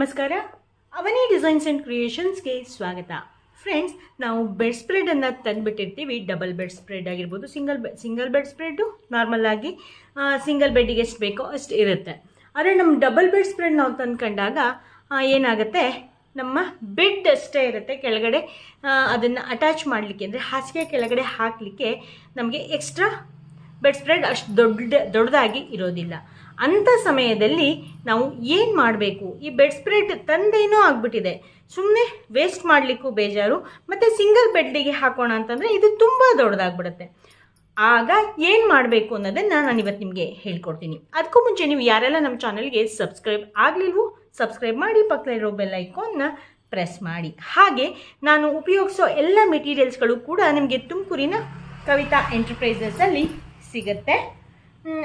ನಮಸ್ಕಾರ. ಅವನಿ designs and ಕ್ರಿಯೇಷನ್ಸ್ಗೆ ಸ್ವಾಗತ. Friends, ನಾವು ಬೆಡ್ ಸ್ಪ್ರೆಡನ್ನು ತಂದುಬಿಟ್ಟಿರ್ತೀವಿ. ಡಬಲ್ ಬೆಡ್ ಸ್ಪ್ರೆಡ್ ಆಗಿರ್ಬೋದು, ಸಿಂಗಲ್ ಬೆಡ್ ಸ್ಪ್ರೆಡ್ಡು ನಾರ್ಮಲ್ ಆಗಿ ಸಿಂಗಲ್ ಬೆಡ್ಡಿಗೆ ಎಷ್ಟು ಬೇಕೋ ಅಷ್ಟು ಇರುತ್ತೆ. ಆದರೆ ನಮ್ಮ ಡಬಲ್ ಬೆಡ್ ಸ್ಪ್ರೆಡ್ ನಾವು ತಂದ್ಕೊಂಡಾಗ ಏನಾಗುತ್ತೆ, ನಮ್ಮ ಬೆಡ್ ಅಷ್ಟೇ ಇರುತ್ತೆ. ಕೆಳಗಡೆ ಅದನ್ನು ಅಟ್ಯಾಚ್ ಮಾಡಲಿಕ್ಕೆ ಅಂದರೆ ಹಾಸಿಗೆ ಕೆಳಗಡೆ ಹಾಕಲಿಕ್ಕೆ ನಮಗೆ ಎಕ್ಸ್ಟ್ರಾ ಬೆಡ್ ಸ್ಪ್ರೆಡ್ ಅಷ್ಟು ದೊಡ್ಡದಾಗಿ ಇರೋದಿಲ್ಲ. ಅಂಥ ಸಮಯದಲ್ಲಿ ನಾವು ಏನು ಮಾಡಬೇಕು? ಈ ಬೆಡ್ ಸ್ಪ್ರೆಡ್ ತಂದೇನೋ ಆಗಿಬಿಟ್ಟಿದೆ, ಸುಮ್ಮನೆ ವೇಸ್ಟ್ ಮಾಡಲಿಕ್ಕೂ ಬೇಜಾರು, ಮತ್ತು ಸಿಂಗಲ್ ಬೆಡ್ಡಿಗೆ ಹಾಕೋಣ ಅಂತಂದರೆ ಇದು ತುಂಬ ದೊಡ್ಡದಾಗ್ಬಿಡುತ್ತೆ. ಆಗ ಏನು ಮಾಡಬೇಕು ಅನ್ನೋದನ್ನು ನಾನು ಇವತ್ತು ನಿಮಗೆ ಹೇಳ್ಕೊಡ್ತೀನಿ. ಅದಕ್ಕೂ ಮುಂಚೆ ನೀವು ಯಾರೆಲ್ಲ ನಮ್ಮ ಚಾನಲ್ಗೆ ಸಬ್ಸ್ಕ್ರೈಬ್ ಆಗಲಿಲ್ವೋ ಸಬ್ಸ್ಕ್ರೈಬ್ ಮಾಡಿ, ಪಕ್ಕದಲ್ಲಿರೋ ಬೆಲ್ ಐಕಾನ್ನ ಪ್ರೆಸ್ ಮಾಡಿ. ಹಾಗೆ ನಾನು ಉಪಯೋಗಿಸೋ ಎಲ್ಲ ಮೆಟೀರಿಯಲ್ಸ್ಗಳು ಕೂಡ ನಿಮಗೆ ತುಮಕೂರಿನ ಕವಿತಾ ಎಂಟರ್ಪ್ರೈಸಸಲ್ಲಿ ಸಿಗುತ್ತೆ.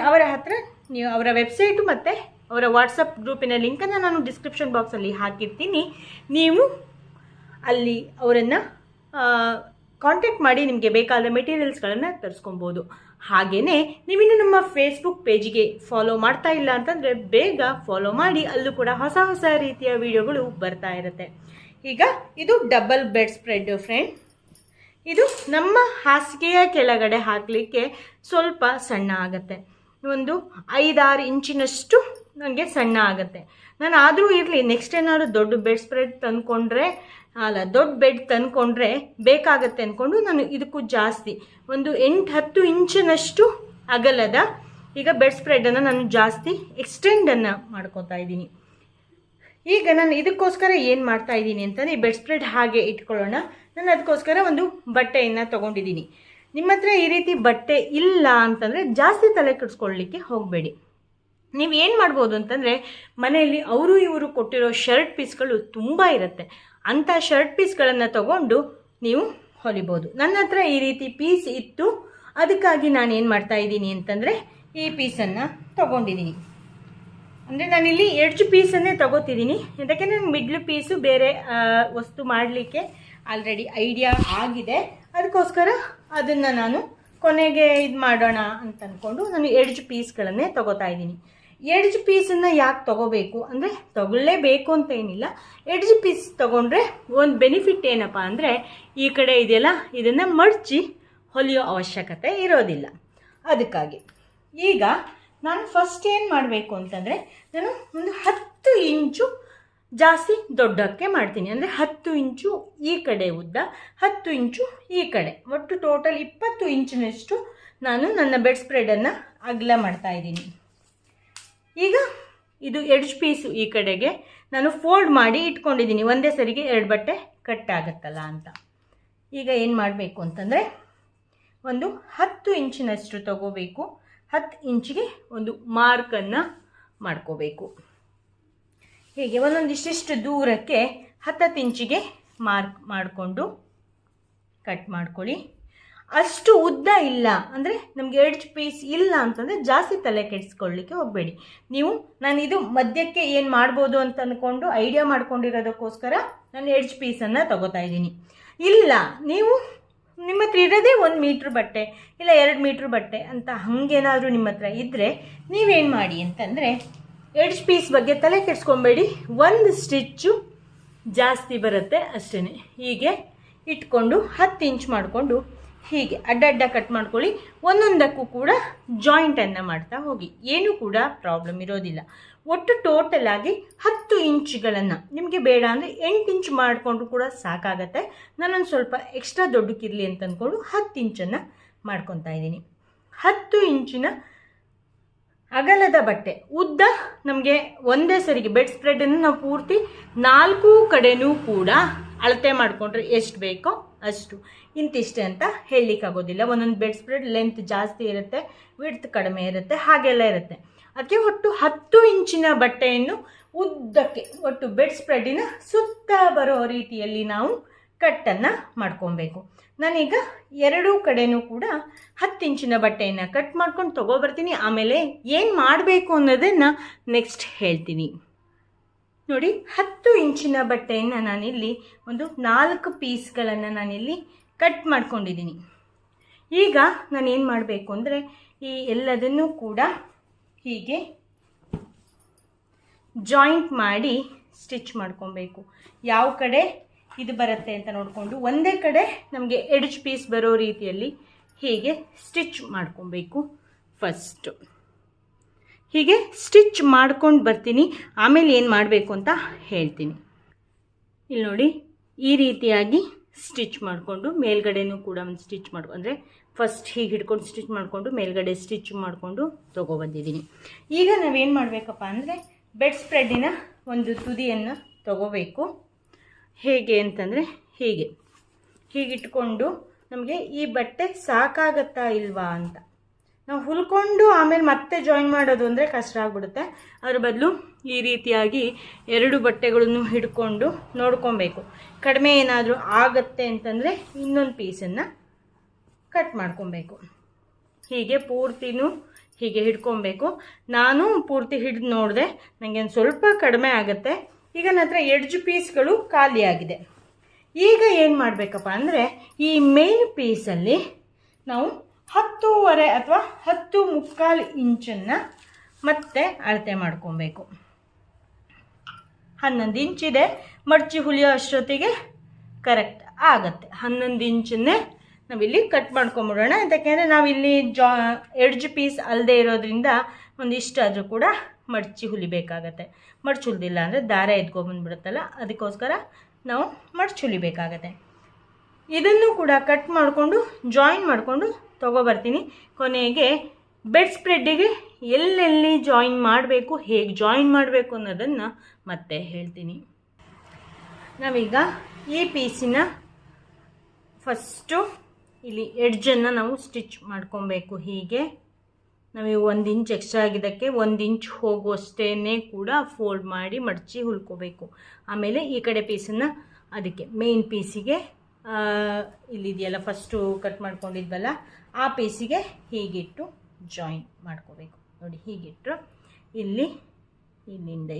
ಅವರ ಹತ್ರ ನೀವು ಅವರ ವೆಬ್ಸೈಟು ಮತ್ತು ಅವರ ವಾಟ್ಸಪ್ ಗ್ರೂಪಿನ ಲಿಂಕನ್ನು ನಾನು ಡಿಸ್ಕ್ರಿಪ್ಷನ್ ಬಾಕ್ಸಲ್ಲಿ ಹಾಕಿರ್ತೀನಿ. ನೀವು ಅಲ್ಲಿ ಅವರನ್ನು ಕಾಂಟ್ಯಾಕ್ಟ್ ಮಾಡಿ ನಿಮಗೆ ಬೇಕಾದ ಮೆಟೀರಿಯಲ್ಸ್ಗಳನ್ನು ತರಿಸ್ಕೊಬೋದು. ಹಾಗೆಯೇ ನೀವಿನ್ನು ನಮ್ಮ ಫೇಸ್ಬುಕ್ ಪೇಜಿಗೆ ಫಾಲೋ ಮಾಡ್ತಾ ಇಲ್ಲ ಅಂತಂದರೆ ಬೇಗ ಫಾಲೋ ಮಾಡಿ, ಅಲ್ಲೂ ಕೂಡ ಹೊಸ ಹೊಸ ರೀತಿಯ ವಿಡಿಯೋಗಳು ಬರ್ತಾ ಇರುತ್ತೆ. ಈಗ ಇದು ಡಬಲ್ ಬೆಡ್ ಸ್ಪ್ರೆಡ್ ಫ್ರೆಂಡ್. ಇದು ನಮ್ಮ ಹಾಸಿಗೆಯ ಕೆಳಗಡೆ ಹಾಕಲಿಕ್ಕೆ ಸ್ವಲ್ಪ ಸಣ್ಣ ಆಗುತ್ತೆ, ಒಂದು 5-6 ಇಂಚಿನಷ್ಟು ನನಗೆ ಸಣ್ಣ ಆಗುತ್ತೆ. ನಾನು ಆದರೂ ಇರಲಿ, ನೆಕ್ಸ್ಟ್ ಏನಾದರೂ ದೊಡ್ಡ ಬೆಡ್ ಸ್ಪ್ರೆಡ್ ದೊಡ್ಡ ಬೆಡ್ ತಂದ್ಕೊಂಡ್ರೆ ಬೇಕಾಗತ್ತೆ ಅಂದ್ಕೊಂಡು ನಾನು ಇದಕ್ಕೂ ಜಾಸ್ತಿ ಒಂದು 8-10 ಇಂಚಿನಷ್ಟು ಅಗಲದ ಈಗ ಬೆಡ್ ಸ್ಪ್ರೆಡನ್ನು ನಾನು ಜಾಸ್ತಿ ಎಕ್ಸ್ಟೆಂಡನ್ನು ಮಾಡ್ಕೊತಾ ಇದ್ದೀನಿ. ಈಗ ನಾನು ಇದಕ್ಕೋಸ್ಕರ ಏನು ಮಾಡ್ತಾ ಇದ್ದೀನಿ ಅಂತಂದರೆ, ಈ ಬೆಡ್ ಸ್ಪ್ರೆಡ್ ಹಾಗೆ ಇಟ್ಕೊಳ್ಳೋಣ. ನಾನು ಅದಕ್ಕೋಸ್ಕರ ಒಂದು ಬಟ್ಟೆಯನ್ನು ತೊಗೊಂಡಿದ್ದೀನಿ. ನಿಮ್ಮ ಹತ್ರ ಈ ರೀತಿ ಬಟ್ಟೆ ಇಲ್ಲ ಅಂತಂದರೆ ಜಾಸ್ತಿ ತಲೆ ಕೆಡಿಸ್ಕೊಳ್ಳಿಕ್ಕೆ ಹೋಗಬೇಡಿ. ನೀವು ಏನು ಮಾಡ್ಬೋದು ಅಂತಂದರೆ, ಮನೆಯಲ್ಲಿ ಅವರು ಇವರು ಕೊಟ್ಟಿರೋ ಶರ್ಟ್ ಪೀಸ್ಗಳು ತುಂಬ ಇರುತ್ತೆ. ಅಂಥ ಶರ್ಟ್ ಪೀಸ್ಗಳನ್ನು ತಗೊಂಡು ನೀವು ಹೊಲಿಬೋದು. ನನ್ನ ಹತ್ರ ಈ ರೀತಿ ಪೀಸ್ ಇತ್ತು, ಅದಕ್ಕಾಗಿ ನಾನು ಏನು ಮಾಡ್ತಾ ಇದ್ದೀನಿ ಅಂತಂದರೆ ಈ ಪೀಸನ್ನು ತೊಗೊಂಡಿದ್ದೀನಿ. ಅಂದರೆ ನಾನಿಲ್ಲಿ ಎಡ್ಜ್ ಪೀಸನ್ನೇ ತೊಗೋತಿದ್ದೀನಿ, ಯಾಕೆಂದರೆ ನನಗೆ ಮಿಡ್ಲ್ ಪೀಸು ಬೇರೆ ವಸ್ತು ಮಾಡಲಿಕ್ಕೆ ಆಲ್ರೆಡಿ ಐಡಿಯಾ ಆಗಿದೆ. ಅದಕ್ಕೋಸ್ಕರ ಅದನ್ನು ನಾನು ಕೊನೆಗೆ ಇದು ಮಾಡೋಣ ಅಂತ ಅಂದ್ಕೊಂಡು ನಾನು ಎಡ್ಜ್ ಪೀಸ್ಗಳನ್ನೇ ತೊಗೋತಾ ಇದ್ದೀನಿ. ಎಡ್ಜ್ ಪೀಸನ್ನು ಯಾಕೆ ತೊಗೋಬೇಕು ಅಂದರೆ, ತೊಗೊಳ್ಳೇಬೇಕು ಅಂತ ಏನಿಲ್ಲ. ಎಡ್ಜ್ ಪೀಸ್ ತೊಗೊಂಡ್ರೆ ಒಂದು ಬೆನಿಫಿಟ್ ಏನಪ್ಪ ಅಂದರೆ, ಈ ಕಡೆ ಇದೆಯಲ್ಲ, ಇದನ್ನು ಮಡಚಿ ಹೊಲಿಯೋ ಅವಶ್ಯಕತೆ ಇರೋದಿಲ್ಲ. ಅದಕ್ಕಾಗಿ ಈಗ ನಾನು ಫಸ್ಟ್ ಏನು ಮಾಡಬೇಕು ಅಂತಂದರೆ, ನಾನು ಒಂದು 10 ಇಂಚು ಜಾಸ್ತಿ ದೊಡ್ಡಕ್ಕೆ ಮಾಡ್ತೀನಿ. ಅಂದರೆ 10 ಇಂಚು ಈ ಕಡೆ ಉದ್ದ, 10 ಇಂಚು ಈ ಕಡೆ, ಒಟ್ಟು ಟೋಟಲ್ 20 ಇಂಚಿನಷ್ಟು ನಾನು ನನ್ನ ಬೆಡ್ ಸ್ಪ್ರೆಡನ್ನು ಅಗಲ ಮಾಡ್ತಾ ಇದ್ದೀನಿ. ಈಗ ಇದು ಎಡ್ಜ್ ಪೀಸು ಈ ಕಡೆಗೆ ನಾನು ಫೋಲ್ಡ್ ಮಾಡಿ ಇಟ್ಕೊಂಡಿದ್ದೀನಿ, ಒಂದೇ ಸರಿಗೆ 2 ಬಟ್ಟೆ ಕಟ್ ಆಗುತ್ತಲ್ಲ ಅಂತ. ಈಗ ಏನು ಮಾಡಬೇಕು ಅಂತಂದರೆ, ಒಂದು 10 ಇಂಚಿನಷ್ಟು ತಗೋಬೇಕು. 10 ಇಂಚಿಗೆ ಒಂದು ಮಾರ್ಕನ್ನು ಮಾಡ್ಕೋಬೇಕು. ಹೀಗೆ ಒಂದೊಂದಿಷ್ಟು ದೂರಕ್ಕೆ 10 ಇಂಚಿಗೆ ಮಾರ್ಕ್ ಮಾಡಿಕೊಂಡು ಕಟ್ ಮಾಡ್ಕೊಳ್ಳಿ. ಅಷ್ಟು ಉದ್ದ ಇಲ್ಲ ಅಂದರೆ, ನಮಗೆ ಎಡ್ಜ್ ಪೀಸ್ ಇಲ್ಲ ಅಂತಂದರೆ ಜಾಸ್ತಿ ತಲೆ ಕೆಡಿಸ್ಕೊಳ್ಳಿಕ್ಕೆ ಹೋಗಬೇಡಿ. ನಾನು ಇದು ಮಧ್ಯಕ್ಕೆ ಏನು ಮಾಡ್ಬೋದು ಅಂತ ಅಂದ್ಕೊಂಡು ಐಡಿಯಾ ಮಾಡ್ಕೊಂಡಿರೋದಕ್ಕೋಸ್ಕರ ನಾನು ಎಡ್ಜ್ ಪೀಸನ್ನು ತಗೋತಾ ಇದ್ದೀನಿ. ಇಲ್ಲ, ನಿಮ್ಮ ಹತ್ರ ಇರೋದೇ 1 ಮೀಟ್ರ್ ಬಟ್ಟೆ ಇಲ್ಲ 2 ಮೀಟ್ರ್ ಬಟ್ಟೆ ಅಂತ ಹಾಗೇನಾದರೂ ನಿಮ್ಮ ಹತ್ರ ಇದ್ದರೆ ನೀವೇನು ಮಾಡಿ ಅಂತಂದರೆ, ಎಡ್ಜ್ ಪೀಸ್ ಬಗ್ಗೆ ತಲೆ ಕೆಡಿಸ್ಕೊಬೇಡಿ, ಒಂದು ಸ್ಟಿಚ್ಚು ಜಾಸ್ತಿ ಬರುತ್ತೆ ಅಷ್ಟೇ. ಹೀಗೆ ಇಟ್ಕೊಂಡು 10 ಇಂಚ್ ಮಾಡಿಕೊಂಡು ಹೀಗೆ ಅಡ್ಡ ಕಟ್ ಮಾಡ್ಕೊಳ್ಳಿ. ಒಂದೊಂದಕ್ಕೂ ಕೂಡ ಜಾಯಿಂಟನ್ನು ಮಾಡ್ತಾ ಹೋಗಿ, ಏನೂ ಕೂಡ ಪ್ರಾಬ್ಲಮ್ ಇರೋದಿಲ್ಲ. ಒಟ್ಟು ಟೋಟಲ್ ಆಗಿ 10 ಇಂಚುಗಳನ್ನು, ನಿಮಗೆ ಬೇಡ ಅಂದರೆ 8 ಇಂಚ್ ಮಾಡಿಕೊಂಡ್ರು ಕೂಡ ಸಾಕಾಗತ್ತೆ. ನಾನೊಂದು ಸ್ವಲ್ಪ ಎಕ್ಸ್ಟ್ರಾ ದೊಡ್ಡಕ್ಕಿರಲಿ ಅಂತ ಅಂದ್ಕೊಂಡು 10 ಇಂಚನ್ನು ಮಾಡ್ಕೊತಾ ಇದ್ದೀನಿ. 10 ಇಂಚಿನ ಅಗಲದ ಬಟ್ಟೆ, ಉದ್ದ ನಮಗೆ ಒಂದೇ ಸರಿಗೆ ಬೆಡ್ ಸ್ಪ್ರೆಡನ್ನು ನಾವು ಪೂರ್ತಿ 4 ಕಡೆನೂ ಕೂಡ ಅಳತೆ ಮಾಡಿಕೊಂಡ್ರೆ ಎಷ್ಟು ಬೇಕೋ ಅಷ್ಟು, ಇಂತಿಷ್ಟೇ ಅಂತ ಹೇಳಲಿಕ್ಕಾಗೋದಿಲ್ಲ. ಒಂದೊಂದು ಬೆಡ್ ಸ್ಪ್ರೆಡ್ ಲೆಂತ್ ಜಾಸ್ತಿ ಇರುತ್ತೆ, ವಿಡ್ತ್ ಕಡಿಮೆ ಇರುತ್ತೆ, ಹಾಗೆಲ್ಲ ಇರುತ್ತೆ. ಅದಕ್ಕೆ ಒಟ್ಟು 10 ಇಂಚಿನ ಬಟ್ಟೆಯನ್ನು ಉದ್ದಕ್ಕೆ ಒಟ್ಟು ಬೆಡ್ ಸ್ಪ್ರೆಡ್ಡಿನ ಸುತ್ತ ಬರೋ ರೀತಿಯಲ್ಲಿ ನಾವು ಕಟ್ಟನ್ನು ಮಾಡ್ಕೊಬೇಕು. ನಾನೀಗ 2 ಕಡೆನೂ ಕೂಡ 10 ಇಂಚಿನ ಬಟ್ಟೆಯನ್ನು ಕಟ್ ಮಾಡ್ಕೊಂಡು ತೊಗೊಬರ್ತೀನಿ. ಆಮೇಲೆ ಏನು ಮಾಡಬೇಕು ಅನ್ನೋದನ್ನು ನೆಕ್ಸ್ಟ್ ಹೇಳ್ತೀನಿ. ನೋಡಿ, 10 ಇಂಚಿನ ಬಟ್ಟೆಯನ್ನು ನಾನಿಲ್ಲಿ ಒಂದು 4 ಪೀಸ್ಗಳನ್ನು ನಾನಿಲ್ಲಿ ಕಟ್ ಮಾಡ್ಕೊಂಡಿದ್ದೀನಿ. ಈಗ ನಾನೇನು ಮಾಡಬೇಕು ಅಂದರೆ, ಈ ಎಲ್ಲದನ್ನೂ ಕೂಡ ಹೀಗೆ ಜಾಯಿಂಟ್ ಮಾಡಿ ಸ್ಟಿಚ್ ಮಾಡ್ಕೊಬೇಕು. ಯಾವ ಕಡೆ ಇದು ಬರುತ್ತೆ ಅಂತ ನೋಡಿಕೊಂಡು ಒಂದೇ ಕಡೆ ನಮಗೆ ಎಡ್ಜ್ ಪೀಸ್ ಬರೋ ರೀತಿಯಲ್ಲಿ ಹೀಗೆ ಸ್ಟಿಚ್ ಮಾಡ್ಕೊಬೇಕು. ಫಸ್ಟು ಹೀಗೆ ಸ್ಟಿಚ್ ಮಾಡ್ಕೊಂಡು ಬರ್ತೀನಿ, ಆಮೇಲೆ ಏನು ಮಾಡಬೇಕು ಅಂತ ಹೇಳ್ತೀನಿ. ಇಲ್ಲಿ ನೋಡಿ, ಈ ರೀತಿಯಾಗಿ ಸ್ಟಿಚ್ ಮಾಡಿಕೊಂಡು ಮೇಲ್ಗಡೆನೂ ಕೂಡ ಒಂದು ಸ್ಟಿಚ್ ಮಾಡ್ಕೊ ಅಂದರೆ ಫಸ್ಟ್ ಹೀಗೆ ಹಿಡ್ಕೊಂಡು ಸ್ಟಿಚ್ ಮಾಡಿಕೊಂಡು ಮೇಲ್ಗಡೆ ಸ್ಟಿಚ್ ಮಾಡಿಕೊಂಡು ತೊಗೊಬಂದಿದ್ದೀನಿ. ಈಗ ನಾವೇನು ಮಾಡಬೇಕಪ್ಪ ಅಂದರೆ ಬೆಡ್ ಸ್ಪ್ರೆಡ್ಡಿನ ಒಂದು ತುದಿಯನ್ನು ತೊಗೋಬೇಕು. ಹೇಗೆ ಅಂತಂದರೆ ಹೀಗಿಟ್ಕೊಂಡು ನಮಗೆ ಈ ಬಟ್ಟೆ ಸಾಕಾಗತ್ತಾ ಇಲ್ವಾ ಅಂತ ನಾವು ಹುಲ್ಕೊಂಡು ಆಮೇಲೆ ಮತ್ತೆ ಜಾಯಿನ್ ಮಾಡೋದು ಅಂದರೆ ಕಷ್ಟ ಆಗಿಬಿಡುತ್ತೆ. ಅದ್ರ ಬದಲು ಈ ರೀತಿಯಾಗಿ 2 ಬಟ್ಟೆಗಳನ್ನು ಹಿಡ್ಕೊಂಡು ನೋಡ್ಕೊಬೇಕು. ಕಡಿಮೆ ಏನಾದರೂ ಆಗುತ್ತೆ ಅಂತಂದರೆ ಇನ್ನೊಂದು ಪೀಸನ್ನು ಕಟ್ ಮಾಡ್ಕೊಬೇಕು. ಹೀಗೆ ಪೂರ್ತಿನೂ ಹೀಗೆ ಹಿಡ್ಕೊಬೇಕು. ನಾನು ಪೂರ್ತಿ ಹಿಡಿದು ನೋಡಿದೆ, ನನಗೆ ಒಂದು ಸ್ವಲ್ಪ ಕಡಿಮೆ ಆಗುತ್ತೆ. ಈಗ ನನ್ನ ಹತ್ರ ಎಡ್ಜ್ ಪೀಸ್ಗಳು ಖಾಲಿಯಾಗಿದೆ. ಈಗ ಏನು ಮಾಡಬೇಕಪ್ಪ ಅಂದರೆ ಈ ಮೇನ್ ಪೀಸಲ್ಲಿ ನಾವು 10.25 ಅಥವಾ 10.25 ಇಂಚನ್ನು ಮತ್ತೆ ಅಳತೆ ಮಾಡ್ಕೊಬೇಕು. 11 ಇಂಚಿದೆ, ಮಡಚಿ ಹುಲಿಯೋ ಅಷ್ಟೊತ್ತಿಗೆ ಕರೆಕ್ಟ್ ಆಗುತ್ತೆ. 11 ಇಂಚನ್ನೇ ನಾವಿಲ್ಲಿ ಕಟ್ ಮಾಡ್ಕೊಂಬಿಡೋಣ. ಯಾಕೆಂದರೆ ನಾವಿಲ್ಲಿ ಎಡ್ಜ್ ಪೀಸ್ ಅಲ್ಲದೆ ಇರೋದ್ರಿಂದ ಒಂದಿಷ್ಟಾದರೂ ಕೂಡ ಮಡಚಿ ಹುಲಿಬೇಕಾಗತ್ತೆ. ಮಡಚಿ ಹುಲಿದಿಲ್ಲ ಅಂದರೆ ದಾರ ಎತ್ಕೊಂಡ್ಬಂದ್ಬಿಡುತ್ತಲ್ಲ, ಅದಕ್ಕೋಸ್ಕರ ನಾವು ಮಡಚಿ ಹುಲಿಬೇಕಾಗತ್ತೆ. ಇದನ್ನು ಕೂಡ ಕಟ್ ಮಾಡಿಕೊಂಡು ಜಾಯಿನ್ ಮಾಡಿಕೊಂಡು ತೊಗೊಬರ್ತೀನಿ. ಕೊನೆಗೆ ಬೆಡ್ ಸ್ಪ್ರೆಡ್ಡಿಗೆ ಎಲ್ಲೆಲ್ಲಿ ಜಾಯಿನ್ ಮಾಡಬೇಕು, ಹೇಗೆ ಜಾಯಿನ್ ಮಾಡಬೇಕು ಅನ್ನೋದನ್ನು ಮತ್ತೆ ಹೇಳ್ತೀನಿ. ನಾವೀಗ ಈ ಪೀಸಿನ ಫಸ್ಟು ಇಲ್ಲಿ ಎಡ್ಜನ್ನು ನಾವು ಸ್ಟಿಚ್ ಮಾಡ್ಕೊಬೇಕು. ಹೀಗೆ ನಾವು 1 ಇಂಚ್ ಎಕ್ಸ್ಟ್ರಾ ಆಗಿದ್ದಕ್ಕೆ 1 ಇಂಚ್ ಹೋಗುವಷ್ಟೇ ಕೂಡ ಫೋಲ್ಡ್ ಮಾಡಿ ಮಡಚಿ ಹುಲ್ಕೋಬೇಕು. ಆಮೇಲೆ ಈ ಕಡೆ ಪೀಸನ್ನು ಅದಕ್ಕೆ ಮೇನ್ ಪೀಸಿಗೆ ಇಲ್ಲಿದೆಯಲ್ಲ ಫಸ್ಟು ಕಟ್ ಮಾಡ್ಕೊಂಡಿದ್ವಲ್ಲ ಆ ಪೀಸಿಗೆ ಹೀಗಿಟ್ಟು ಜಾಯಿನ್ ಮಾಡ್ಕೋಬೇಕು. ನೋಡಿ, ಹೀಗಿಟ್ಟು ಇಲ್ಲಿಂದ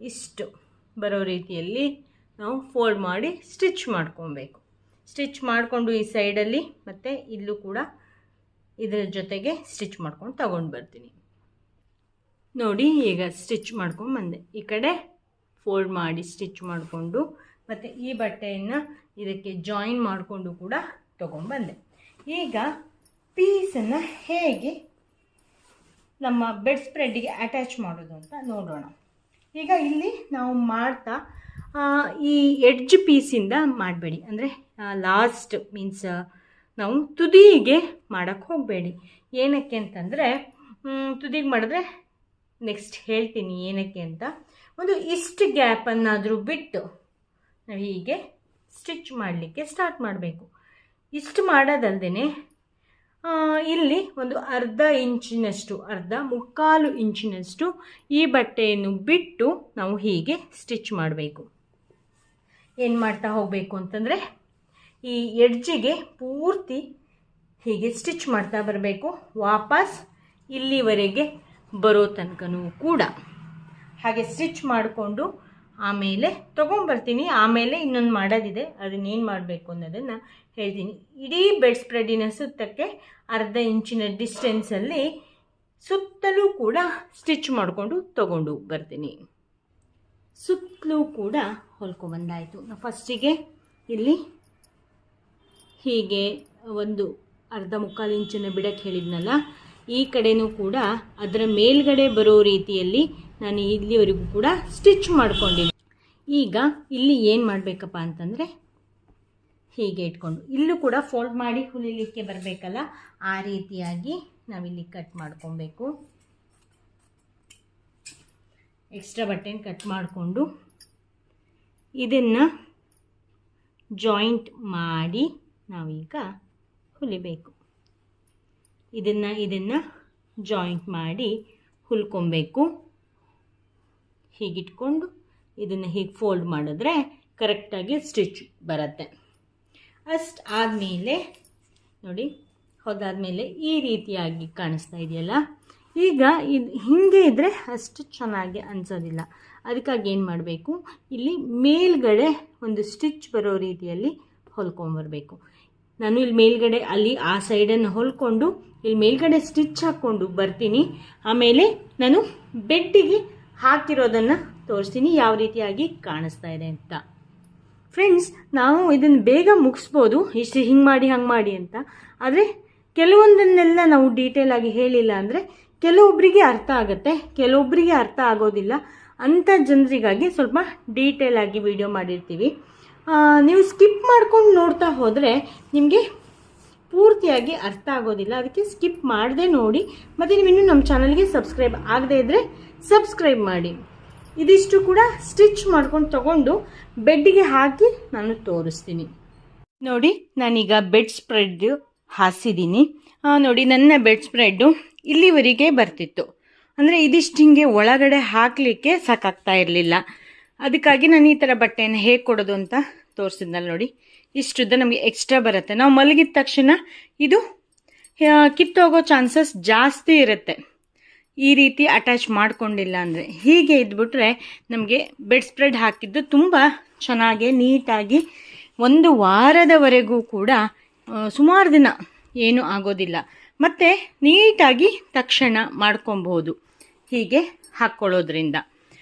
ಇಷ್ಟು ಬರೋ ರೀತಿಯಲ್ಲಿ ನಾವು ಫೋಲ್ಡ್ ಮಾಡಿ ಸ್ಟಿಚ್ ಮಾಡ್ಕೊಬೇಕು. ಸ್ಟಿಚ್ ಮಾಡಿಕೊಂಡು ಈ ಸೈಡಲ್ಲಿ ಮತ್ತು ಇಲ್ಲೂ ಕೂಡ ಇದರ ಜೊತೆಗೆ ಸ್ಟಿಚ್ ಮಾಡ್ಕೊಂಡು ತಗೊಂಡು ಬರ್ತೀನಿ. ನೋಡಿ, ಈಗ ಸ್ಟಿಚ್ ಮಾಡ್ಕೊಂಡು ಬಂದೆ. ಈ ಕಡೆ ಫೋಲ್ಡ್ ಮಾಡಿ ಸ್ಟಿಚ್ ಮಾಡಿಕೊಂಡು ಮತ್ತು ಈ ಬಟ್ಟೆಯನ್ನು ಇದಕ್ಕೆ ಜಾಯಿನ್ ಮಾಡಿಕೊಂಡು ಕೂಡ ತೊಗೊಂಡ್ಬಂದೆ. ಈಗ ಪೀಸನ್ನು ಹೇಗೆ ನಮ್ಮ ಬೆಡ್ ಸ್ಪ್ರೆಡ್ಡಿಗೆ ಅಟ್ಯಾಚ್ ಮಾಡೋದು ಅಂತ ನೋಡೋಣ. ಈಗ ಇಲ್ಲಿ ನಾವು ಮಾಡ್ತಾ ಈ ಎಡ್ಜ್ ಪೀಸಿಂದ ಮಾಡಬೇಡಿ, ಅಂದರೆ ಲಾಸ್ಟ್ ಮೀನ್ಸ್ ನಾವು ತುದಿಗೆ ಮಾಡೋಕ್ಕೆ ಹೋಗಬೇಡಿ. ಏನಕ್ಕೆ ಅಂತಂದರೆ ತುದಿಗೆ ಮಾಡಿದ್ರೆ ನೆಕ್ಸ್ಟ್ ಹೇಳ್ತೀನಿ ಏನಕ್ಕೆ ಅಂತ. ಒಂದು ಇಷ್ಟು ಗ್ಯಾಪನ್ನಾದರೂ ಬಿಟ್ಟು ನಾವು ಹೀಗೆ ಸ್ಟಿಚ್ ಮಾಡಲಿಕ್ಕೆ ಸ್ಟಾರ್ಟ್ ಮಾಡಬೇಕು. ಇಷ್ಟು ಮಾಡೋದಲ್ದೇ ಇಲ್ಲಿ ಒಂದು ಅರ್ಧ ಮುಕ್ಕಾಲು ಇಂಚಿನಷ್ಟು ಈ ಬಟ್ಟೆಯನ್ನು ಬಿಟ್ಟು ನಾವು ಹೀಗೆ ಸ್ಟಿಚ್ ಮಾಡಬೇಕು. ಏನು ಮಾಡ್ತಾ ಹೋಗಬೇಕು ಅಂತಂದರೆ ಈ ಎಡ್ಜಿಗೆ ಪೂರ್ತಿ ಹೀಗೆ ಸ್ಟಿಚ್ ಮಾಡ್ತಾ ಬರಬೇಕು. ವಾಪಸ್ ಇಲ್ಲಿವರೆಗೆ ಬರೋ ತನಕನೂ ಕೂಡ ಹಾಗೆ ಸ್ಟಿಚ್ ಮಾಡಿಕೊಂಡು ಆಮೇಲೆ ತೊಗೊಂಬರ್ತೀನಿ. ಆಮೇಲೆ ಇನ್ನೊಂದು ಮಾಡೋದಿದೆ, ಅದನ್ನೇನು ಮಾಡಬೇಕು ಅನ್ನೋದನ್ನು ಹೇಳ್ತೀನಿ. ಇಡೀ ಬೆಡ್ ಸ್ಪ್ರೆಡ್ಡಿನ ಸುತ್ತಕ್ಕೆ ಅರ್ಧ ಇಂಚಿನ ಡಿಸ್ಟೆನ್ಸಲ್ಲಿ ಸುತ್ತಲೂ ಕೂಡ ಸ್ಟಿಚ್ ಮಾಡಿಕೊಂಡು ತೊಗೊಂಡು ಬರ್ತೀನಿ. ಸುತ್ತಲೂ ಕೂಡ ಹೊಲ್ಕೊಬಂದಾಯಿತು. ನಾವು ಫಸ್ಟಿಗೆ ಇಲ್ಲಿ ಹೀಗೆ ಒಂದು ಅರ್ಧ ಮುಕ್ಕಾಲು ಇಂಚನ್ನು ಬಿಡಕ್ಕೆ ಹೇಳಿದ್ನಲ್ಲ, ಈ ಕಡೆನೂ ಕೂಡ ಅದರ ಮೇಲ್ಗಡೆ ಬರೋ ರೀತಿಯಲ್ಲಿ ನಾನು ಇಲ್ಲಿವರೆಗೂ ಕೂಡ ಸ್ಟಿಚ್ ಮಾಡ್ಕೊಂಡಿದ್ದೀನಿ. ಈಗ ಇಲ್ಲಿ ಏನು ಮಾಡಬೇಕಪ್ಪ ಅಂತಂದರೆ ಹೀಗೆ ಇಟ್ಕೊಂಡು ಇಲ್ಲೂ ಕೂಡ ಫೋಲ್ಡ್ ಮಾಡಿ ಹೊಲಿಲಿಕ್ಕೆ ಬರಬೇಕಲ್ಲ, ಆ ರೀತಿಯಾಗಿ ನಾವಿಲ್ಲಿ ಕಟ್ ಮಾಡ್ಕೊಬೇಕು. ಎಕ್ಸ್ಟ್ರಾ ಬಟ್ಟೆನ ಕಟ್ ಮಾಡಿಕೊಂಡು ಇದನ್ನು ಜಾಯಿಂಟ್ ಮಾಡಿ ನಾವೀಗ ಹೊಲಿಬೇಕು. ಇದನ್ನು ಜಾಯಿಂಟ್ ಮಾಡಿ ಹೊಲ್ಕೊಬೇಕು. ಹೀಗಿಟ್ಕೊಂಡು ಇದನ್ನು ಹೀಗೆ ಫೋಲ್ಡ್ ಮಾಡಿದ್ರೆ ಕರೆಕ್ಟಾಗಿ ಸ್ಟಿಚ್ ಬರುತ್ತೆ. ಅಷ್ಟು ಆದಮೇಲೆ ನೋಡಿ, ಹೊದಾದ್ಮೇಲೆ ಈ ರೀತಿಯಾಗಿ ಕಾಣಿಸ್ತಾ ಇದೆಯಲ್ಲ, ಈಗ ಇದು ಹಿಂಗೆ ಇದ್ದರೆ ಅಷ್ಟು ಚೆನ್ನಾಗಿ ಅನಿಸೋದಿಲ್ಲ. ಅದಕ್ಕಾಗಿ ಏನು ಮಾಡಬೇಕು, ಇಲ್ಲಿ ಮೇಲ್ಗಡೆ ಒಂದು ಸ್ಟಿಚ್ ಬರೋ ರೀತಿಯಲ್ಲಿ ಹೊಲ್ಕೊಂಬರ್ಬೇಕು. ನಾನು ಇಲ್ಲಿ ಮೇಲ್ಗಡೆ ಅಲ್ಲಿ ಆ ಸೈಡನ್ನು ಹೊಲ್ಕೊಂಡು ಇಲ್ಲಿ ಮೇಲ್ಗಡೆ ಸ್ಟಿಚ್ ಹಾಕ್ಕೊಂಡು ಬರ್ತೀನಿ. ಆಮೇಲೆ ನಾನು ಬೆಡ್ಡಿಗೆ ಹಾಕಿರೋದನ್ನು ತೋರಿಸ್ತೀನಿ ಯಾವ ರೀತಿಯಾಗಿ ಕಾಣಿಸ್ತಾ ಇದೆ ಅಂತ. ಫ್ರೆಂಡ್ಸ್, ನಾವು ಇದನ್ನು ಬೇಗ ಮುಗಿಸ್ಬೋದು ಇಷ್ಟು ಹಿಂಗೆ ಮಾಡಿ ಹಂಗೆ ಮಾಡಿ ಅಂತ. ಆದರೆ ಕೆಲವೊಂದನ್ನೆಲ್ಲ ನಾವು ಡೀಟೇಲ್ ಆಗಿ ಹೇಳಿಲ್ಲ ಅಂದರೆ ಕೆಲವೊಬ್ಬರಿಗೆ ಅರ್ಥ ಆಗುತ್ತೆ, ಕೆಲವೊಬ್ಬರಿಗೆ ಅರ್ಥ ಆಗೋದಿಲ್ಲ. ಅಂಥ ಜನರಿಗಾಗಿ ಸ್ವಲ್ಪ ಡೀಟೇಲ್ ಆಗಿ ವಿಡಿಯೋ ಮಾಡಿರ್ತೀವಿ. ನೀವು ಸ್ಕಿಪ್ ಮಾಡ್ಕೊಂಡು ನೋಡ್ತಾ ಹೋದರೆ ನಿಮಗೆ ಪೂರ್ತಿಯಾಗಿ ಅರ್ಥ ಆಗೋದಿಲ್ಲ. ಅದಕ್ಕೆ ಸ್ಕಿಪ್ ಮಾಡದೆ ನೋಡಿ. ಮತ್ತು ನೀವು ಇನ್ನೂ ನಮ್ಮ ಚಾನಲ್ಗೆ ಸಬ್ಸ್ಕ್ರೈಬ್ ಆಗದೇ ಇದ್ದರೆ ಸಬ್ಸ್ಕ್ರೈಬ್ ಮಾಡಿ. ಇದಿಷ್ಟು ಕೂಡ ಸ್ಟಿಚ್ ಮಾಡ್ಕೊಂಡು ತಗೊಂಡು ಬೆಡ್ಡಿಗೆ ಹಾಕಿ ನಾನು ತೋರಿಸ್ತೀನಿ. ನೋಡಿ, ನಾನೀಗ ಬೆಡ್ ಸ್ಪ್ರೆಡ್ ಹಾಸಿದ್ದೀನಿ. ನೋಡಿ, ನನ್ನ ಬೆಡ್ ಸ್ಪ್ರೆಡ್ಡು ಇಲ್ಲಿವರೆಗೆ ಬರ್ತಿತ್ತು. ಅಂದರೆ ಇದಿಷ್ಟು ಹಿಂಗೆ ಒಳಗಡೆ ಹಾಕಲಿಕ್ಕೆ ಸಾಕಾಗ್ತಾ ಇರಲಿಲ್ಲ. ಅದಕ್ಕಾಗಿ ನಾನು ಈ ಥರ ಬಟ್ಟೆಯನ್ನು ಹೇಗೆ ಕೊಡೋದು ಅಂತ ತೋರಿಸಿದ್ನಲ್ಲ. ನೋಡಿ, ಇಷ್ಟುದ್ದ ನಮಗೆ ಎಕ್ಸ್ಟ್ರಾ ಬರುತ್ತೆ. ನಾವು ಮಲಗಿದ ತಕ್ಷಣ ಇದು ಕಿತ್ತೋಗೋ ಚಾನ್ಸಸ್ ಜಾಸ್ತಿ ಇರುತ್ತೆ, ಈ ರೀತಿ ಅಟ್ಯಾಚ್ ಮಾಡ್ಕೊಂಡಿಲ್ಲ ಅಂದರೆ. ಹೀಗೆ ಇದ್ಬಿಟ್ರೆ ನಮಗೆ ಬೆಡ್ ಸ್ಪ್ರೆಡ್ ಹಾಕಿದ್ದು ತುಂಬ ಚೆನ್ನಾಗಿ ನೀಟಾಗಿ 1 ವಾರದವರೆಗೂ ಕೂಡ ಸುಮಾರು ದಿನ ಏನೂ ಆಗೋದಿಲ್ಲ. ಮತ್ತು ನೀಟಾಗಿ ತಕ್ಷಣ ಮಾಡ್ಕೊಬಹುದು ಹೀಗೆ ಹಾಕ್ಕೊಳ್ಳೋದ್ರಿಂದ.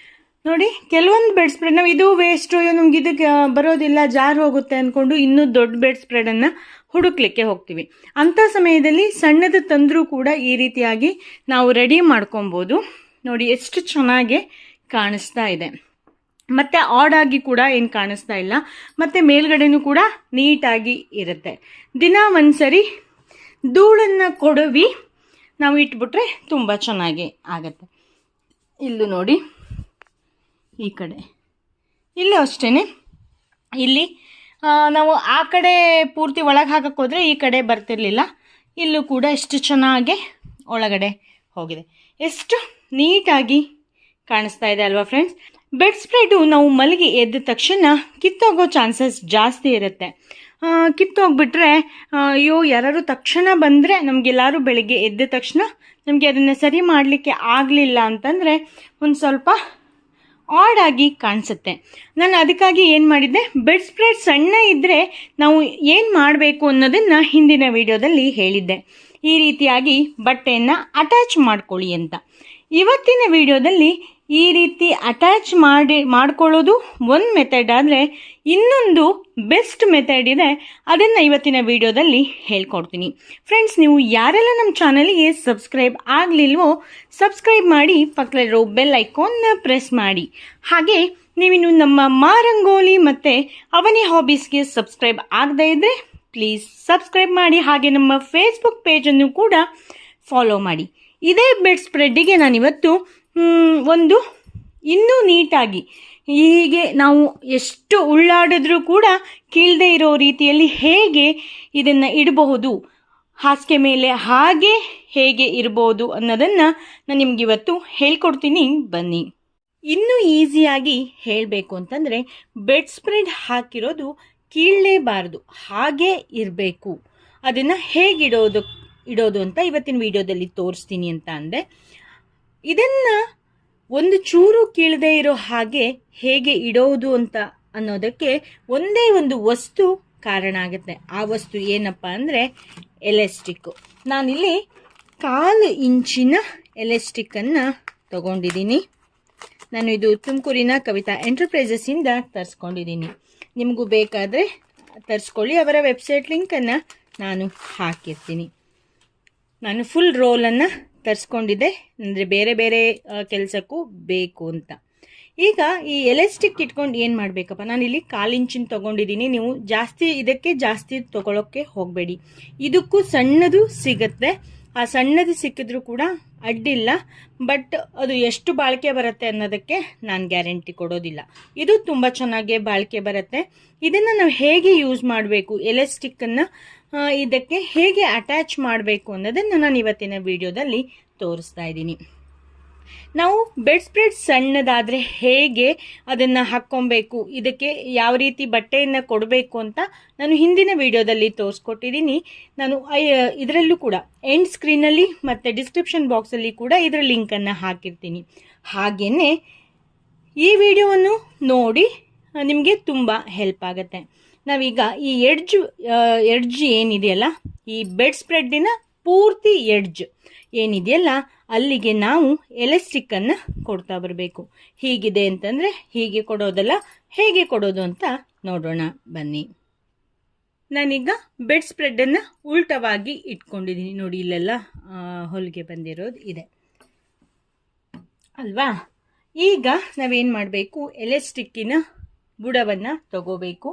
ನೋಡಿ, ಕೆಲವೊಂದು ಬೆಡ್ ಸ್ಪ್ರೆಡ್ ನಾವು ಇದು ವೇಸ್ಟು, ನಮ್ಗೆ ಇದಕ್ಕೆ ಬರೋದಿಲ್ಲ, ಜಾರ್ ಹೋಗುತ್ತೆ ಅಂದ್ಕೊಂಡು ಇನ್ನೂ ದೊಡ್ಡ ಬೆಡ್ ಸ್ಪ್ರೆಡನ್ನು ಹುಡುಕ್ಲಿಕ್ಕೆ ಹೋಗ್ತೀವಿ. ಅಂಥ ಸಮಯದಲ್ಲಿ ಸಣ್ಣದು ತಂದರೂ ಕೂಡ ಈ ರೀತಿಯಾಗಿ ನಾವು ರೆಡಿ ಮಾಡ್ಕೊಬೋದು. ನೋಡಿ, ಎಷ್ಟು ಚೆನ್ನಾಗಿ ಕಾಣಿಸ್ತಾ ಇದೆ. ಮತ್ತು ಆಡಾಗಿ ಕೂಡ ಏನು ಕಾಣಿಸ್ತಾ ಇಲ್ಲ. ಮತ್ತು ಮೇಲ್ಗಡೆನೂ ಕೂಡ ನೀಟಾಗಿ ಇರುತ್ತೆ. ದಿನ ಒಂದ್ಸರಿ ಧೂಳನ್ನು ಕೊಡವಿ ನಾವು ಇಟ್ಬಿಟ್ರೆ ತುಂಬ ಚೆನ್ನಾಗಿ ಆಗುತ್ತೆ. ಇಲ್ಲೂ ನೋಡಿ, ಈ ಕಡೆ ಇಲ್ಲೂ ಅಷ್ಟೇ. ಇಲ್ಲಿ ನಾವು ಆ ಕಡೆ ಪೂರ್ತಿ ಒಳಗೆ ಹಾಕಕ್ಕೆ ಹೋದರೆ ಈ ಕಡೆ ಬರ್ತಿರ್ಲಿಲ್ಲ. ಇಲ್ಲೂ ಕೂಡ ಎಷ್ಟು ಚೆನ್ನಾಗಿ ಒಳಗಡೆ ಹೋಗಿದೆ, ಎಷ್ಟು ನೀಟಾಗಿ ಕಾಣಿಸ್ತಾ ಇದೆ ಅಲ್ವಾ ಫ್ರೆಂಡ್ಸ್. ಬೆಡ್ ಸ್ಪ್ರೆಡು ನಾವು ಮಲಗಿ ಎದ್ದ ತಕ್ಷಣ ಕಿತ್ತೋಗೋ ಚಾನ್ಸಸ್ ಜಾಸ್ತಿ ಇರುತ್ತೆ. ಕಿತ್ತೋಗ್ಬಿಟ್ರೆ ಅಯ್ಯೋ ಯಾರು ತಕ್ಷಣ ಬಂದರೆ, ನಮಗೆಲ್ಲರೂ ಬೆಳಿಗ್ಗೆ ಎದ್ದ ತಕ್ಷಣ ನಮಗೆ ಅದನ್ನು ಸರಿ ಮಾಡಲಿಕ್ಕೆ ಆಗಲಿಲ್ಲ ಅಂತಂದರೆ ಒಂದು ಸ್ವಲ್ಪ ಆಡಾಗಿ ಕಾಣಿಸುತ್ತೆ. ನಾನು ಅದಕ್ಕಾಗಿ ಏನು ಮಾಡಿದ್ದೆ, ಬೆಡ್ ಸ್ಪ್ರೆಡ್ ಸಣ್ಣ ಇದ್ದರೆ ನಾವು ಏನು ಮಾಡಬೇಕು ಅನ್ನೋದನ್ನು ಹಿಂದಿನ ವಿಡಿಯೋದಲ್ಲಿ ಹೇಳಿದ್ದೆ. ಈ ರೀತಿಯಾಗಿ ಬಟ್ಟೆಯನ್ನು ಅಟ್ಯಾಚ್ ಮಾಡ್ಕೊಳ್ಳಿ ಅಂತ. ಇವತ್ತಿನ ವಿಡಿಯೋದಲ್ಲಿ ಈ ರೀತಿ ಅಟ್ಯಾಚ್ ಮಾಡ್ಕೊಳ್ಳೋದು ಒಂದು ಮೆಥಡ್ ಆದರೆ, ಇನ್ನೊಂದು ಬೆಸ್ಟ್ ಮೆಥಡ್ ಇದೆ. ಅದನ್ನು ಇವತ್ತಿನ ವಿಡಿಯೋದಲ್ಲಿ ಹೇಳ್ಕೊಡ್ತೀನಿ. ಫ್ರೆಂಡ್ಸ್, ನೀವು ಯಾರೆಲ್ಲ ನಮ್ಮ ಚಾನಲ್ಗೆ ಸಬ್ಸ್ಕ್ರೈಬ್ ಆಗಲಿಲ್ವೋ ಸಬ್ಸ್ಕ್ರೈಬ್ ಮಾಡಿ, ಪಕ್ಕದಲ್ಲಿರೋ ಬೆಲ್ ಐಕಾನ್ನ ಪ್ರೆಸ್ ಮಾಡಿ. ಹಾಗೆ ನೀವಿನ್ನು ನಮ್ಮ ಮಾರಂಗೋಲಿ ಮತ್ತು ಅವನಿ ಹಾಬೀಸ್ಗೆ ಸಬ್ಸ್ಕ್ರೈಬ್ ಆಗದೇ ಇದ್ದರೆ ಪ್ಲೀಸ್ ಸಬ್ಸ್ಕ್ರೈಬ್ ಮಾಡಿ. ಹಾಗೆ ನಮ್ಮ ಫೇಸ್ಬುಕ್ ಪೇಜನ್ನು ಕೂಡ ಫಾಲೋ ಮಾಡಿ. ಇದೇ ಬೆಡ್ ಸ್ಪ್ರೆಡ್ಡಿಗೆ ನಾನಿವತ್ತು ಒಂದು ಇನ್ನೂ ನೀಟಾಗಿ ಹೀಗೆ ನಾವು ಎಷ್ಟು ಉಳ್ಳಾಡಿದ್ರೂ ಕೂಡ ಕೀಳದೇ ಇರೋ ರೀತಿಯಲ್ಲಿ ಹೇಗೆ ಇದನ್ನು ಇಡಬಹುದು, ಹಾಸಿಗೆ ಮೇಲೆ ಹಾಗೆ ಹೇಗೆ ಇರ್ಬೋದು ಅನ್ನೋದನ್ನು ನಾನು ನಿಮಗಿವತ್ತು ಹೇಳ್ಕೊಡ್ತೀನಿ, ಬನ್ನಿ. ಇನ್ನೂ ಈಸಿಯಾಗಿ ಹೇಳಬೇಕು ಅಂತಂದರೆ, ಬೆಡ್ ಸ್ಪ್ರೆಡ್ ಹಾಕಿರೋದು ಕೀಳಲೇಬಾರ್ದು, ಹಾಗೇ ಇರಬೇಕು. ಅದನ್ನು ಹೇಗೆ ಇಡೋದು ಅಂತ ಇವತ್ತಿನ ವಿಡಿಯೋದಲ್ಲಿ ತೋರಿಸ್ತೀನಿ ಅಂತ ಅಂದೆ. ಇದನ್ನು ಒಂದು ಚೂರು ಕೀಳದೆ ಇರೋ ಹಾಗೆ ಹೇಗೆ ಇಡೋದು ಅಂತ ಅನ್ನೋದಕ್ಕೆ ಒಂದೇ ಒಂದು ವಸ್ತು ಕಾರಣ ಆಗುತ್ತೆ. ಆ ವಸ್ತು ಏನಪ್ಪ ಅಂದರೆ ಎಲಾಸ್ಟಿಕ್ಕು. ನಾನಿಲ್ಲಿ 1/4 ಇಂಚಿನ ಎಲಾಸ್ಟಿಕ್ಕನ್ನು ತಗೊಂಡಿದ್ದೀನಿ. ನಾನು ಇದು ತುಮಕೂರಿನ ಕವಿತಾ ಎಂಟರ್ಪ್ರೈಸಸ್ಸಿಂದ ತರಿಸ್ಕೊಂಡಿದ್ದೀನಿ. ನಿಮಗೂ ಬೇಕಾದರೆ ತರಿಸ್ಕೊಳ್ಳಿ, ಅವರ ವೆಬ್ಸೈಟ್ ಲಿಂಕನ್ನು ನಾನು ಹಾಕಿರ್ತೀನಿ. ನಾನು ಫುಲ್ ರೋಲನ್ನು ತರಿಸ್ಕೊಂಡಿದ್ದೆ, ಅಂದರೆ ಬೇರೆ ಬೇರೆ ಕೆಲಸಕ್ಕೂ ಬೇಕು ಅಂತ. ಈಗ ಈ ಎಲಾಸ್ಟಿಕ್ ಇಟ್ಕೊಂಡು ಏನು ಮಾಡಬೇಕಪ್ಪ, ನಾನಿಲ್ಲಿ 1/4 ಇಂಚಿನ ತೊಗೊಂಡಿದ್ದೀನಿ. ನೀವು ಇದಕ್ಕೆ ಜಾಸ್ತಿ ತೊಗೊಳಕ್ಕೆ ಹೋಗಬೇಡಿ. ಇದಕ್ಕೂ ಸಣ್ಣದು ಸಿಗುತ್ತೆ. ಆ ಸಣ್ಣದು ಸಿಕ್ಕಿದ್ರೂ ಕೂಡ ಅಡ್ಡಿಲ್ಲ, ಬಟ್ ಅದು ಎಷ್ಟು ಬಾಳಿಕೆ ಬರುತ್ತೆ ಅನ್ನೋದಕ್ಕೆ ನಾನು ಗ್ಯಾರಂಟಿ ಕೊಡೋದಿಲ್ಲ. ಇದು ತುಂಬ ಚೆನ್ನಾಗಿ ಬಾಳಿಕೆ ಬರುತ್ತೆ. ಇದನ್ನು ನಾವು ಹೇಗೆ ಯೂಸ್ ಮಾಡಬೇಕು, ಎಲಾಸ್ಟಿಕ್ಕನ್ನು ಇದಕ್ಕೆ ಹೇಗೆ ಅಟ್ಯಾಚ್ ಮಾಡಬೇಕು ಅನ್ನೋದನ್ನು ನಾನು ಇವತ್ತಿನ ವಿಡಿಯೋದಲ್ಲಿ ತೋರಿಸ್ತಾ ಇದ್ದೀನಿ. ನಾವು ಬೆಡ್ ಸ್ಪ್ರೆಡ್ ಸಣ್ಣದಾದರೆ ಹೇಗೆ ಅದನ್ನು ಹಾಕ್ಕೊಬೇಕು, ಇದಕ್ಕೆ ಯಾವ ರೀತಿ ಬಟ್ಟೆಯನ್ನು ಕೊಡಬೇಕು ಅಂತ ನಾನು ಹಿಂದಿನ ವಿಡಿಯೋದಲ್ಲಿ ತೋರಿಸ್ಕೊಟ್ಟಿದ್ದೀನಿ. ನಾನು ಇದರಲ್ಲೂ ಕೂಡ ಎಂಡ್ ಸ್ಕ್ರೀನಲ್ಲಿ ಮತ್ತು ಡಿಸ್ಕ್ರಿಪ್ಷನ್ ಬಾಕ್ಸಲ್ಲಿ ಕೂಡ ಇದರ ಲಿಂಕನ್ನು ಹಾಕಿರ್ತೀನಿ. ಹಾಗೆಯೇ ಈ ವಿಡಿಯೋವನ್ನು ನೋಡಿ ನಿಮಗೆ ತುಂಬ ಹೆಲ್ಪ್ ಆಗುತ್ತೆ. ನಾವೀಗ ಈ ಎಡ್ಜ್ ಏನಿದೆಯಲ್ಲ, ಈ ಬೆಡ್ ಸ್ಪ್ರೆಡ್ಡಿನ ಪೂರ್ತಿ ಎಡ್ಜ್ ಏನಿದೆಯಲ್ಲ ಅಲ್ಲಿಗೆ ನಾವು ಎಲಾಸ್ಟಿಕ್ಕನ್ನು ಕೊಡ್ತಾ ಬರಬೇಕು. ಹೀಗಿದೆ ಅಂತಂದರೆ ಹೀಗೆ ಕೊಡೋದಲ್ಲ, ಹೇಗೆ ಕೊಡೋದು ಅಂತ ನೋಡೋಣ ಬನ್ನಿ. ನಾನೀಗ ಬೆಡ್ ಸ್ಪ್ರೆಡ್ಡನ್ನು ಉಲ್ಟವಾಗಿ ಇಟ್ಕೊಂಡಿದ್ದೀನಿ ನೋಡಿ, ಇಲ್ಲೆಲ್ಲ ಹೊಲಿಗೆ ಬಂದಿರೋದು ಇದೆ ಅಲ್ವಾ. ಈಗ ನಾವೇನು ಮಾಡಬೇಕು, ಎಲಾಸ್ಟಿಕ್ಕಿನ ಬುಡವನ್ನು ತಗೋಬೇಕು,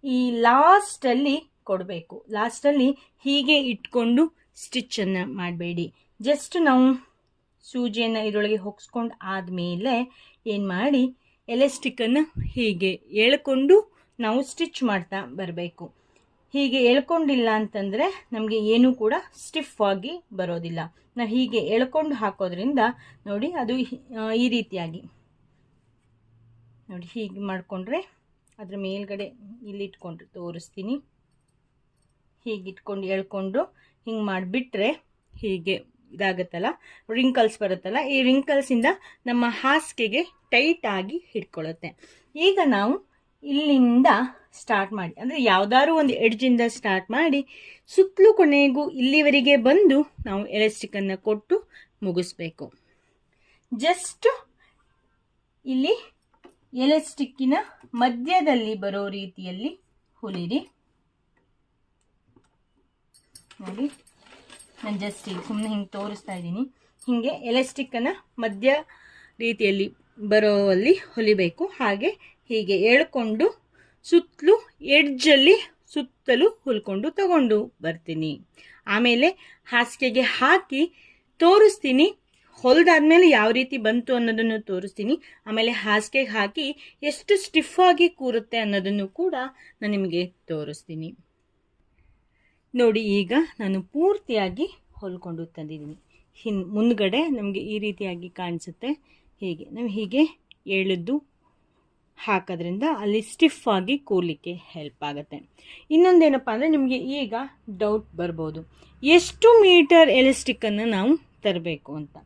ಈ ಲಾಸ್ಟಲ್ಲಿ ಕೊಡಬೇಕು. ಲಾಸ್ಟಲ್ಲಿ ಹೀಗೆ ಇಟ್ಕೊಂಡು ಸ್ಟಿಚ್ಚನ್ನು ಮಾಡಬೇಡಿ. ಜಸ್ಟ್ ನಾವು ಸೂಜಿಯನ್ನು ಇದರೊಳಗೆ ಹೊಗ್ಸ್ಕೊಂಡು ಆದಮೇಲೆ ಏನು ಮಾಡಿ, ಎಲಾಸ್ಟಿಕ್ಕನ್ನು ಹೀಗೆ ಎಳ್ಕೊಂಡು ನಾವು ಸ್ಟಿಚ್ ಮಾಡ್ತಾ ಬರಬೇಕು. ಹೀಗೆ ಎಳ್ಕೊಂಡಿಲ್ಲ ಅಂತಂದರೆ ನಮಗೆ ಏನೂ ಕೂಡ ಸ್ಟಿಫ್ ಆಗಿ ಬರೋದಿಲ್ಲ. ನಾವು ಹೀಗೆ ಎಳ್ಕೊಂಡು ಹಾಕೋದ್ರಿಂದ ನೋಡಿ ಅದು ಈ ರೀತಿಯಾಗಿ ನೋಡಿ ಹೀಗೆ ಮಾಡಿಕೊಂಡ್ರೆ ಅದ್ರ ಮೇಲ್ಗಡೆ ಇಲ್ಲಿ ಇಟ್ಕೊಂಡು ತೋರಿಸ್ತೀನಿ. ಹೀಗೆ ಇಟ್ಕೊಂಡು ಎಳ್ಕೊಂಡು ಹಿಂಗೆ ಮಾಡಿಬಿಟ್ರೆ ಹೀಗೆ ಇದಾಗುತ್ತಲ್ಲ, ರಿಂಕಲ್ಸ್ ಬರುತ್ತಲ್ಲ, ಈ ರಿಂಕಲ್ಸಿಂದ ನಮ್ಮ ಹಾಸಿಗೆಗೆ ಟೈಟಾಗಿ ಹಿಡ್ಕೊಳ್ಳುತ್ತೆ. ಈಗ ನಾವು ಇಲ್ಲಿಂದ ಸ್ಟಾರ್ಟ್ ಮಾಡಿ, ಅಂದರೆ ಯಾವುದಾದ್ರೂ ಒಂದು ಎಡ್ಜಿಂದ ಸ್ಟಾರ್ಟ್ ಮಾಡಿ ಸುತ್ತಲೂ ಕೊನೆಗೂ ಇಲ್ಲಿವರೆಗೆ ಬಂದು ನಾವು ಎಲಾಸ್ಟಿಕ್ಕನ್ನು ಕೊಟ್ಟು ಮುಗಿಸ್ಬೇಕು. ಜಸ್ಟ್ ಇಲ್ಲಿ ಎಲಾಸ್ಟಿಕ್ಕಿನ ಮಧ್ಯದಲ್ಲಿ ಬರೋ ರೀತಿಯಲ್ಲಿ ಹೊಲಿರಿ. ನೋಡಿ ನಾನು ಜಸ್ಟ್ ಈಗ ಸುಮ್ಮನೆ ಹಿಂಗೆ ತೋರಿಸ್ತಾ ಇದ್ದೀನಿ. ಹೀಗೆ ಎಲಾಸ್ಟಿಕ್ಕನ್ನು ಮಧ್ಯ ರೀತಿಯಲ್ಲಿ ಬರೋವಲ್ಲಿ ಹೊಲಿಬೇಕು. ಹಾಗೆ ಹೀಗೆ ಎಳ್ಕೊಂಡು ಸುತ್ತಲೂ ಎಡ್ಜಲ್ಲಿ ಸುತ್ತಲೂ ಹೊಲ್ಕೊಂಡು ತಗೊಂಡು ಬರ್ತೀನಿ. ಆಮೇಲೆ ಹಾಸಿಗೆಗೆ ಹಾಕಿ ತೋರಿಸ್ತೀನಿ. ಹೊಲಿದಾದ್ಮೇಲೆ ಯಾವ ರೀತಿ ಬಂತು ಅನ್ನೋದನ್ನು ತೋರಿಸ್ತೀನಿ. ಆಮೇಲೆ ಹಾಸಿಗೆಗೆ ಹಾಕಿ ಎಷ್ಟು ಸ್ಟಿಫ್ ಆಗಿ ಕೂರುತ್ತೆ ಅನ್ನೋದನ್ನು ಕೂಡ ನಾನು ನಿಮಗೆ ತೋರಿಸ್ತೀನಿ. ನೋಡಿ ಈಗ ನಾನು ಪೂರ್ತಿಯಾಗಿ ಹೊಲ್ಕೊಂಡು ತಂದಿದ್ದೀನಿ. ಮುಂದ್ಗಡೆ ನಮಗೆ ಈ ರೀತಿಯಾಗಿ ಕಾಣಿಸುತ್ತೆ. ಹೀಗೆ ನಾವು ಹೀಗೆ ಎಳೆದು ಹಾಕೋದ್ರಿಂದ ಅಲ್ಲಿ ಸ್ಟಿಫ್ ಆಗಿ ಕೂರ್ಲಿಕ್ಕೆ ಹೆಲ್ಪ್ ಆಗುತ್ತೆ. ಇನ್ನೊಂದೇನಪ್ಪ ಅಂದರೆ ನಿಮಗೆ ಈಗ ಡೌಟ್ ಬರ್ಬೋದು, ಎಷ್ಟು ಮೀಟರ್ ಎಲಾಸ್ಟಿಕ್ಕನ್ನು ನಾವು ತರಬೇಕು ಅಂತ.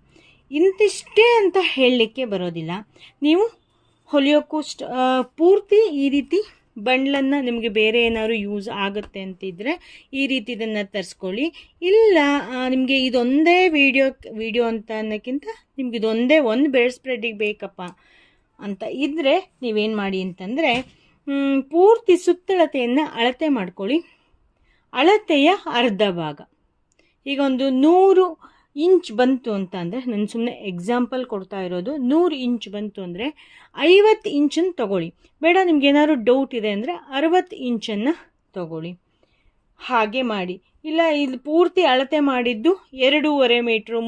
ಇಂತಿಷ್ಟೇ ಅಂತ ಹೇಳಲಿಕ್ಕೆ ಬರೋದಿಲ್ಲ. ನೀವು ಹೊಲಿಯೋಕ್ಕೂ ಪೂರ್ತಿ ಈ ರೀತಿ ಬಂಡ್ಲನ್ನು ನಿಮಗೆ ಬೇರೆ ಏನಾದ್ರು ಯೂಸ್ ಆಗುತ್ತೆ ಅಂತಿದ್ರೆ ಈ ರೀತಿ ಇದನ್ನು ತರಿಸ್ಕೊಳ್ಳಿ. ಇಲ್ಲ ನಿಮಗೆ ಇದೊಂದೇ ವಿಡಿಯೋ ಅಂತ ಅನ್ನೋಕ್ಕಿಂತ ನಿಮ್ಗೆ ಇದೊಂದೇ ಒಂದು ಬೆಡ್ ಸ್ಪ್ರೆಡ್ಡಿಗೆ ಬೇಕಪ್ಪ ಅಂತ ಇದ್ದರೆ ನೀವೇನು ಮಾಡಿ ಅಂತಂದರೆ ಪೂರ್ತಿ ಸುತ್ತಳತೆಯನ್ನು ಅಳತೆ ಮಾಡ್ಕೊಳ್ಳಿ. ಅಳತೆಯ ಅರ್ಧ ಭಾಗ, ಈಗ ಒಂದು 100 ಇಂಚ್ ಬಂತು ಅಂತ ಅಂದರೆ, ನಾನು ಸುಮ್ಮನೆ ಎಕ್ಸಾಂಪಲ್ ಕೊಡ್ತಾ ಇರೋದು, 100 ಇಂಚ್ ಬಂತು ಅಂದರೆ 50 ಇಂಚನ್ನು ತೊಗೊಳ್ಳಿ. ಬೇಡ ನಿಮ್ಗೆ ಏನಾದ್ರು ಡೌಟ್ ಇದೆ ಅಂದರೆ 60 ಇಂಚನ್ನು ತೊಗೊಳ್ಳಿ. ಹಾಗೆ ಮಾಡಿ. ಇಲ್ಲ ಇಲ್ಲಿ ಪೂರ್ತಿ ಅಳತೆ ಮಾಡಿದ್ದು 2.5 ಮೀಟ್ರು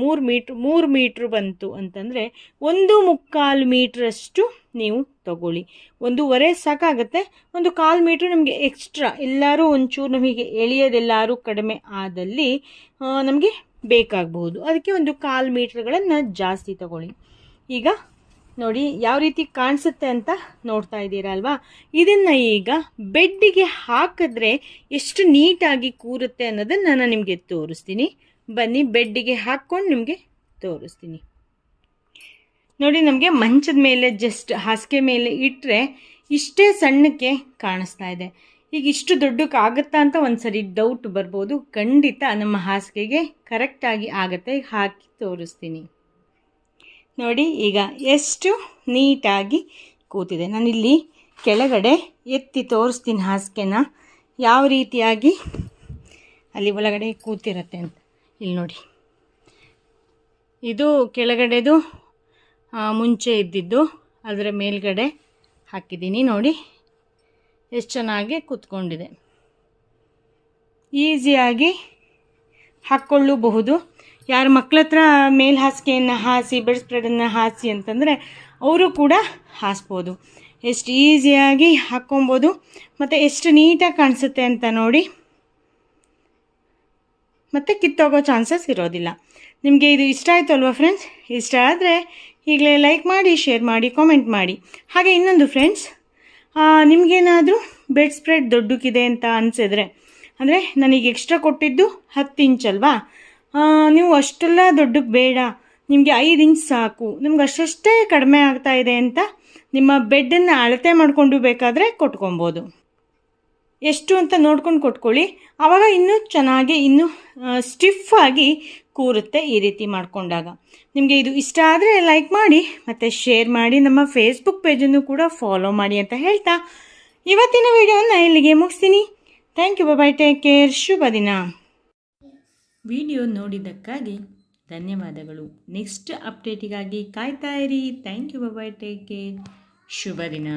3 ಮೀಟ್ರು ಬಂತು ಅಂತಂದರೆ 1.25 ಮೀಟ್ರಷ್ಟು ನೀವು ತಗೊಳ್ಳಿ. 1.5 ಸಾಕಾಗುತ್ತೆ. 1/4 ಮೀಟ್ರ್ ನಮಗೆ ಎಕ್ಸ್ಟ್ರಾ ಎಲ್ಲರೂ ಒಂಚೂರು ನಮಗೆ ಎಳೆಯೋದೆಲ್ಲರೂ ಕಡಿಮೆ ಆದಲ್ಲಿ ನಮಗೆ ಬೇಕಾಗಬಹುದು. ಅದಕ್ಕೆ 1/4 ಮೀಟ್ರ್ಗಳನ್ನು ಜಾಸ್ತಿ ತಗೊಳ್ಳಿ. ಈಗ ನೋಡಿ ಯಾವ ರೀತಿ ಕಾಣಿಸುತ್ತೆ ಅಂತ ನೋಡ್ತಾ ಇದ್ದೀರಾ ಅಲ್ವಾ. ಇದನ್ನು ಈಗ ಬೆಡ್ಡಿಗೆ ಹಾಕಿದ್ರೆ ಎಷ್ಟು ನೀಟಾಗಿ ಕೂರುತ್ತೆ ಅನ್ನೋದನ್ನು ನಾನು ನಿಮಗೆ ತೋರಿಸ್ತೀನಿ. ಬನ್ನಿ ಬೆಡ್ಡಿಗೆ ಹಾಕ್ಕೊಂಡು ನಿಮಗೆ ತೋರಿಸ್ತೀನಿ. ನೋಡಿ ನಮಗೆ ಮಂಚದ ಮೇಲೆ ಜಸ್ಟ್ ಹಾಸಿಗೆ ಮೇಲೆ ಇಟ್ಟರೆ ಇಷ್ಟೇ ಸಣ್ಣಕ್ಕೆ ಕಾಣಿಸ್ತಾ ಇದೆ. ಈಗ ಇಷ್ಟು ದೊಡ್ಡಕ್ಕಾಗುತ್ತಾ ಅಂತ ಒಂದ್ಸರಿ ಡೌಟ್ ಬರ್ಬೋದು. ಖಂಡಿತ ನಮ್ಮ ಹಾಸಿಗೆಗೆ ಕರೆಕ್ಟಾಗಿ ಆಗುತ್ತೆ. ಹಾಕಿ ತೋರಿಸ್ತೀನಿ ನೋಡಿ ಈಗ ಎಷ್ಟು ನೀಟಾಗಿ ಕೂತಿದೆ. ನಾನಿಲ್ಲಿ ಕೆಳಗಡೆ ಎತ್ತಿ ತೋರಿಸ್ತೀನಿ ಹಾಸಿಗೆನ ಯಾವ ರೀತಿಯಾಗಿ ಅಲ್ಲಿ ಒಳಗಡೆ ಕೂತಿರುತ್ತೆ ಅಂತ. ಇಲ್ಲಿ ನೋಡಿ, ಇದು ಕೆಳಗಡೆದು ಮುಂಚೆ ಇದ್ದಿದ್ದು, ಅದರ ಮೇಲ್ಗಡೆ ಹಾಕಿದ್ದೀನಿ. ನೋಡಿ ಎಷ್ಟು ಚೆನ್ನಾಗಿ ಕೂತ್ಕೊಂಡಿದೆ. ಈಸಿಯಾಗಿ ಹಾಕ್ಕೊಳ್ಳಬಹುದು. ಯಾರ ಮಕ್ಕಳ ಹತ್ರ ಮೇಲ್ ಹಾಸಿಗೆಯನ್ನು ಹಾಸಿ ಬೆಡ್ ಸ್ಪ್ರೆಡನ್ನು ಹಾಸಿ ಅಂತಂದರೆ ಅವರು ಕೂಡ ಹಾಸ್ಬೋದು. ಎಷ್ಟು ಈಸಿಯಾಗಿ ಹಾಕ್ಕೊಬೋದು ಮತ್ತು ಎಷ್ಟು ನೀಟಾಗಿ ಕಾಣಿಸುತ್ತೆ ಅಂತ ನೋಡಿ. ಮತ್ತು ಕಿತ್ತೋಗೋ ಚಾನ್ಸಸ್ ಇರೋದಿಲ್ಲ. ನಿಮಗೆ ಇದು ಇಷ್ಟ ಆಯಿತು ಅಲ್ವಾ ಫ್ರೆಂಡ್ಸ್? ಇಷ್ಟ ಆದರೆ ಈಗಲೇ ಲೈಕ್ ಮಾಡಿ, ಶೇರ್ ಮಾಡಿ, ಕಾಮೆಂಟ್ ಮಾಡಿ. ಹಾಗೆ ಇನ್ನೊಂದು ಫ್ರೆಂಡ್ಸ್, ನಿಮಗೇನಾದರೂ ಬೆಡ್ ಸ್ಪ್ರೆಡ್ ದೊಡ್ಡಕ್ಕಿದೆ ಅಂತ ಅನಿಸಿದ್ರೆ, ಅಂದರೆ ನನಗೆ ಎಕ್ಸ್ಟ್ರಾ ಕೊಟ್ಟಿದ್ದು 10 ಇಂಚ್ ಅಲ್ವಾ, ನೀವು ಅಷ್ಟೆಲ್ಲ ದೊಡ್ಡಕ್ಕೆ ಬೇಡ, ನಿಮಗೆ 5 ಇಂಚ್ ಸಾಕು, ನಿಮ್ಗೆ ಅಷ್ಟೇ ಕಡಿಮೆ ಆಗ್ತಾ ಇದೆ ಅಂತ ನಿಮ್ಮ ಬೆಡ್ಡನ್ನು ಅಳತೆ ಮಾಡಿಕೊಂಡು ಬೇಕಾದರೆ ಕೊಟ್ಕೊಬೋದು. ಎಷ್ಟು ಅಂತ ನೋಡ್ಕೊಂಡು ಕೊಟ್ಕೊಳ್ಳಿ. ಆವಾಗ ಇನ್ನೂ ಚೆನ್ನಾಗಿ ಇನ್ನೂ ಸ್ಟಿಫಾಗಿ ಕೂರುತ್ತೆ ಈ ರೀತಿ ಮಾಡಿಕೊಂಡಾಗ. ನಿಮಗೆ ಇದು ಇಷ್ಟ ಆದರೆ ಲೈಕ್ ಮಾಡಿ ಮತ್ತು ಶೇರ್ ಮಾಡಿ, ನಮ್ಮ ಫೇಸ್ಬುಕ್ ಪೇಜನ್ನು ಕೂಡ ಫಾಲೋ ಮಾಡಿ ಅಂತ ಹೇಳ್ತಾ ಇವತ್ತಿನ ವಿಡಿಯೋನ ಇಲ್ಲಿಗೆ ಮುಗಿಸ್ತೀನಿ. Thank you, bye, take care, ಶುಭ ದಿನ. ವಿಡಿಯೋ ನೋಡಿದ್ದಕ್ಕಾಗಿ ಧನ್ಯವಾದಗಳು. ನೆಕ್ಸ್ಟ್ ಅಪ್ಡೇಟಿಗಾಗಿ ಕಾಯ್ತಾ ಇರಿ. Thank you, bye, take care, ಶುಭ ದಿನ.